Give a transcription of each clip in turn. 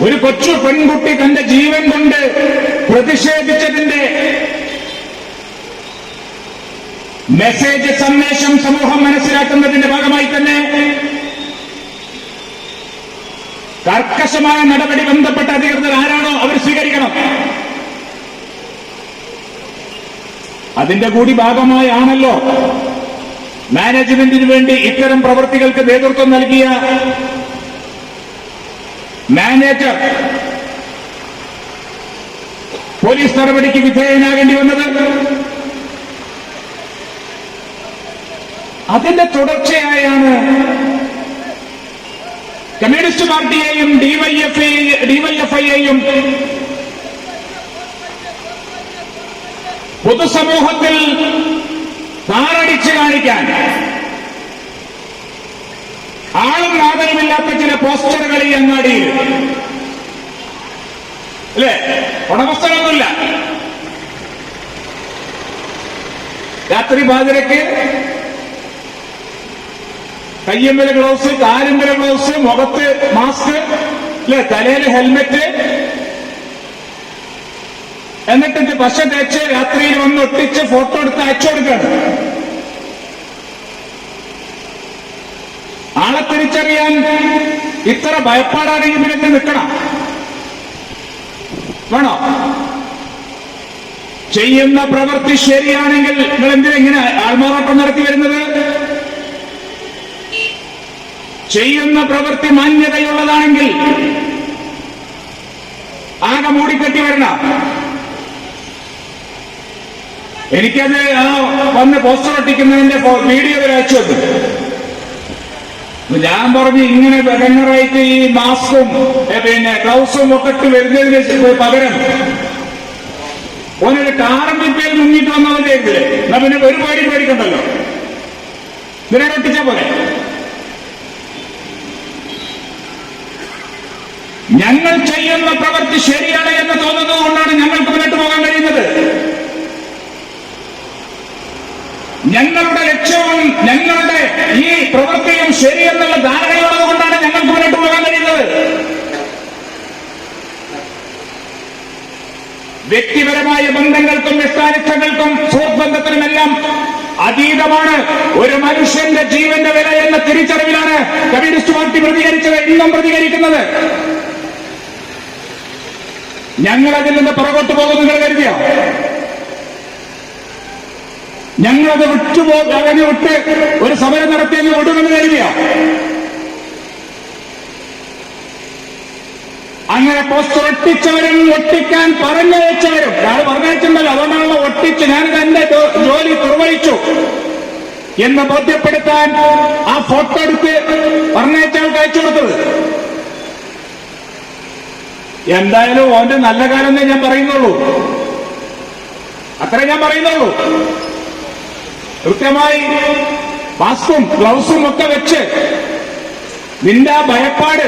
ഒരു കൊച്ചു പെൺകുട്ടി തന്റെ ജീവൻ കൊണ്ട് പ്രതിഷേധിച്ചതിന്റെ മെസ്സേജ് സന്ദേശം സമൂഹം മനസ്സിലാക്കുന്നതിന്റെ ഭാഗമായി തന്നെ കർക്കശമായ നടപടി ബന്ധപ്പെട്ട അധികൃതർ ആരാണോ അവർ സ്വീകരിക്കണം. അതിന്റെ കൂടി ഭാഗമായാണല്ലോ മാനേജ്മെന്റിന് വേണ്ടി ഇത്തരം പ്രവൃത്തികൾക്ക് നേതൃത്വം നൽകിയ മാനേജർ പോലീസ് നടപടിക്ക് വിധേയനാകേണ്ടി വന്നത്. അതിന്റെ തുടർച്ചയായാണ് കമ്മ്യൂണിസ്റ്റ് പാർട്ടിയെയും ഡിവൈഎഫ്ഐയെയും പൊതുസമൂഹത്തിൽ താറടിച്ചു കാണിക്കാൻ ആളും നാദനുമില്ലാത്ത ചില പോസ്റ്ററുകൾ ഈ അങ്ങാടിയിൽ, അല്ലേ? ഉടമസ്ഥനൊന്നുമില്ല. രാത്രി പാതിരക്ക് കയ്യമ്പല ഗ്ലൗസ്, കാലുമ്പല ഗ്ലൗസ്, മുഖത്ത് മാസ്ക്, അല്ലെ, തലയിൽ ഹെൽമെറ്റ്, എന്നിട്ട് പശ തേച്ച് രാത്രിയിൽ വന്ന് ഒട്ടിച്ച് ഫോട്ടോ എടുത്ത് അയച്ചു കൊടുക്കുകയാണ്. ആളെ തിരിച്ചറിയാൻ ഇത്ര ഭയപ്പാടാണെങ്കിൽ പിന്നെ നിൽക്കണം വേണോ? ചെയ്യുന്ന പ്രവൃത്തി ശരിയാണെങ്കിൽ നിങ്ങൾ എന്തിനെങ്ങനെ ആൾമാറാട്ടം നടത്തി വരുന്നത്? ചെയ്യുന്ന പ്രവൃത്തി മാന്യതയുള്ളതാണെങ്കിൽ ആകെ മൂടിക്കെട്ടി വരണം. എനിക്കത് വന്ന് പോസ്റ്റർ ഒട്ടിക്കുന്നതിന്റെ വീഡിയോ അയച്ചു വന്നു. ഞാൻ പറഞ്ഞു, ഇങ്ങനെ വെഗനറായിട്ട് ഈ മാസ്കും പിന്നെ ഗ്ലൗസും ഒക്കെ ഇട്ട് വരുന്നതിന് പകരം ഓനൊരു കാറമ്പിപ്പയിൽ മുങ്ങിട്ട് വന്നവരുടെയെങ്കിലേ എന്നാ പിന്നെ ഒരു പേടിക്കണ്ടല്ലോ, ഇതിനെ ഒട്ടിച്ചാ പോലെ. ഞങ്ങൾ ചെയ്യുന്ന പ്രവൃത്തി ശരിയാണ് എന്ന് തോന്നുന്നത് കൊണ്ടാണ് ഞങ്ങൾക്ക് മുന്നോട്ട് പോകാൻ കഴിയുന്നത്. ഞങ്ങളുടെ ലക്ഷ്യവും ഞങ്ങളുടെ ഈ പ്രവൃത്തിയും ശരിയെന്നുള്ള ധാരണയുള്ളത് കൊണ്ടാണ് ഞങ്ങൾക്ക് മുന്നോട്ട് പോകാൻ കഴിയുന്നത്. വ്യക്തിപരമായ ബന്ധങ്ങൾക്കും ഇഷ്ടാനിഷ്ടങ്ങൾക്കും സുഹൃത്ബന്ധത്തിനുമെല്ലാം അതീതമാണ് ഒരു മനുഷ്യന്റെ ജീവന്റെ വില എന്ന തിരിച്ചറിവിലാണ് കമ്മ്യൂണിസ്റ്റ് പാർട്ടി പ്രതികരിച്ചത്, ഇന്നും പ്രതികരിക്കുന്നത്. ഞങ്ങളതിൽ നിന്ന് പുറകോട്ട് പോകും നിങ്ങൾ കരുതിയോ? ഞങ്ങളത് അങ്ങനെ വിട്ട് ഒരു സമരം നടത്തിയെന്ന് വിടുമെന്ന് കരുതിയോ? അങ്ങനെ പോസ്റ്റർ ഒട്ടിച്ചവരും ഒട്ടിക്കാൻ പറഞ്ഞയച്ചവരും, ഒരാൾ പറഞ്ഞയച്ചിട്ടുണ്ടല്ലോ, അതുകൊണ്ടാണല്ലോ ഒട്ടിച്ച് ഞാനിത് എന്റെ ജോലി നിർവഹിച്ചു എന്ന് ബോധ്യപ്പെടുത്താൻ ആ ഫോട്ടോ എടുത്ത് പറഞ്ഞയച്ചവർക്ക് അയച്ചു കൊടുത്തത്. എന്തായാലും ഓന്റെ നല്ല കാലമേ ഞാൻ പറയുന്നുള്ളൂ, അത്രേ ഞാൻ പറയുന്നുള്ളൂ. കൃത്യമായി മാസ്കും ഗ്ലൗസും ഒക്കെ വെച്ച് നിന്റെ ആ ഭയപ്പാട്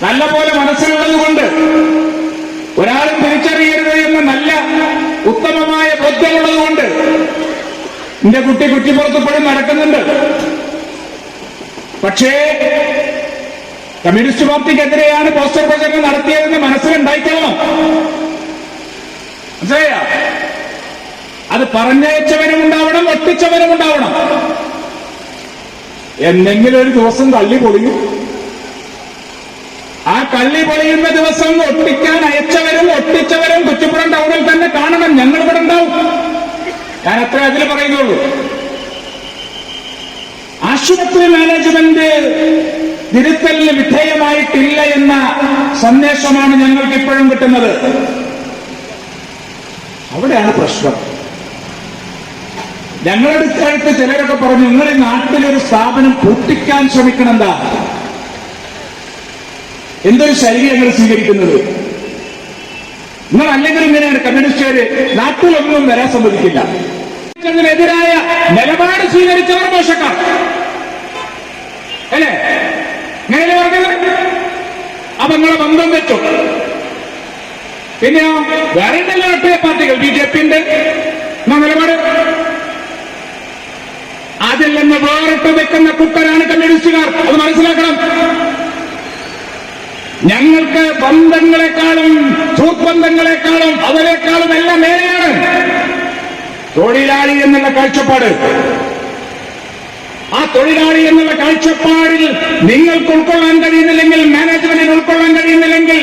നല്ലപോലെ മനസ്സിലുള്ളതുകൊണ്ട് ഒരാളും തിരിച്ചറിയരുത് എന്ന് നല്ല ഉത്തമമായ ബോധ്യമുള്ളതുകൊണ്ട് നിന്റെ കുട്ടി കുറ്റിപ്പുറത്തുപ്പോഴും നടക്കുന്നുണ്ട്. പക്ഷേ കമ്മ്യൂണിസ്റ്റ് പാർട്ടിക്കെതിരെയാണ് പോസ്റ്റർ പ്രചരണം നടത്തിയതെന്ന് മനസ്സിലുണ്ടായിക്കൊള്ളണം. മനസ്സിലായ? അത് പറഞ്ഞയച്ചവനും ഉണ്ടാവണം, ഒട്ടിച്ചവനും ഉണ്ടാവണം. എന്തെങ്കിലും ഒരു ദിവസം കള്ളി പൊളിയും. ആ കള്ളി പൊളിയുന്ന ദിവസം ഒട്ടിക്കാൻ അയച്ചവരും ഒട്ടിച്ചവരും കുറ്റിപ്പുറം ടൗണിൽ തന്നെ കാണണം. ഞങ്ങൾ ഇവിടെ ഉണ്ടാവും. ഞാൻ അത്ര അതിൽ പറയുന്നുള്ളൂ. ആശുപത്രി മാനേജ്മെന്റ് തിരുത്തലിന് വിധേയമായിട്ടില്ല എന്ന സന്ദേശമാണ് ഞങ്ങൾക്ക് ഇപ്പോഴും കിട്ടുന്നത്. അവിടെയാണ് പ്രശ്നം. ഞങ്ങളുടെ അടുത്ത് ചിലരൊക്കെ പറഞ്ഞു, നിങ്ങൾ ഈ നാട്ടിലൊരു സ്ഥാപനം പൂട്ടിക്കാൻ ശ്രമിക്കണം. എന്താ എന്തൊരു ശൈലി ഞങ്ങൾ സ്വീകരിക്കുന്നത്? നിങ്ങൾ അല്ലെങ്കിൽ ഇങ്ങനെയാണ് കമ്മ്യൂണിസ്റ്റുകാര് നാട്ടിലൊന്നും വരാൻ സമ്മതിക്കില്ല. ഇതിനെതിരായ നിലപാട് സ്വീകരിച്ചവർ മോശക്കാർ അല്ലേ? ഇങ്ങനെ പറഞ്ഞത്. അപ്പൊ നിങ്ങളെ ബന്ധം വെച്ചു. പിന്നെയോ വേറെ രാഷ്ട്രീയ പാർട്ടികൾ, ബിജെപി ഉണ്ട് നിലപാട്. അതിൽ നിന്ന് വേറിട്ട് വെക്കുന്ന കുട്ടരാണ് കമ്മ്യൂണിസ്റ്റുകാർ. അത് മനസ്സിലാക്കണം. ഞങ്ങൾക്ക് ബന്ധങ്ങളെക്കാളും സുഹൃത്ബന്ധങ്ങളെക്കാളും അവരെക്കാളും എല്ലാം മേലെയാണ് തൊഴിലാളി എന്നുള്ള കാഴ്ചപ്പാട്. ആ തൊഴിലാളി എന്നുള്ള കാഴ്ചപ്പാടിൽ നിങ്ങൾക്ക് ഉൾക്കൊള്ളാൻ കഴിയുന്നില്ലെങ്കിൽ, മാനേജ്മെന്റിന് ഉൾക്കൊള്ളാൻ കഴിയുന്നില്ലെങ്കിൽ,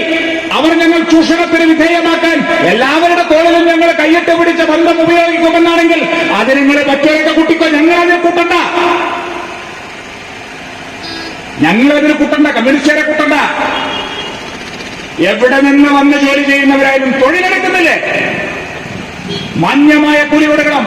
അവർ ഞങ്ങൾ ചൂഷണത്തിന് വിധേയമാക്കാൻ എല്ലാവരുടെ തോളിലും ഞങ്ങൾ കയ്യിട്ട് പിടിച്ച ബന്ധം ഉപയോഗിക്കുമെന്നാണെങ്കിൽ അത് നിങ്ങൾ മറ്റൊക്കെ കുട്ടിക്കോ. ഞങ്ങളതിനെ കൂട്ടണ്ട, ഞങ്ങളതിന് കൂട്ടണ്ട, കമ്മ്യൂണിസ്റ്റുകാരെ കൂട്ടണ്ട. എവിടെ നിന്ന് വന്ന് ജോലി ചെയ്യുന്നവരായാലും തൊഴിലെടുക്കുന്നില്ലേ, മാന്യമായ കൂലി കൊടുക്കണം.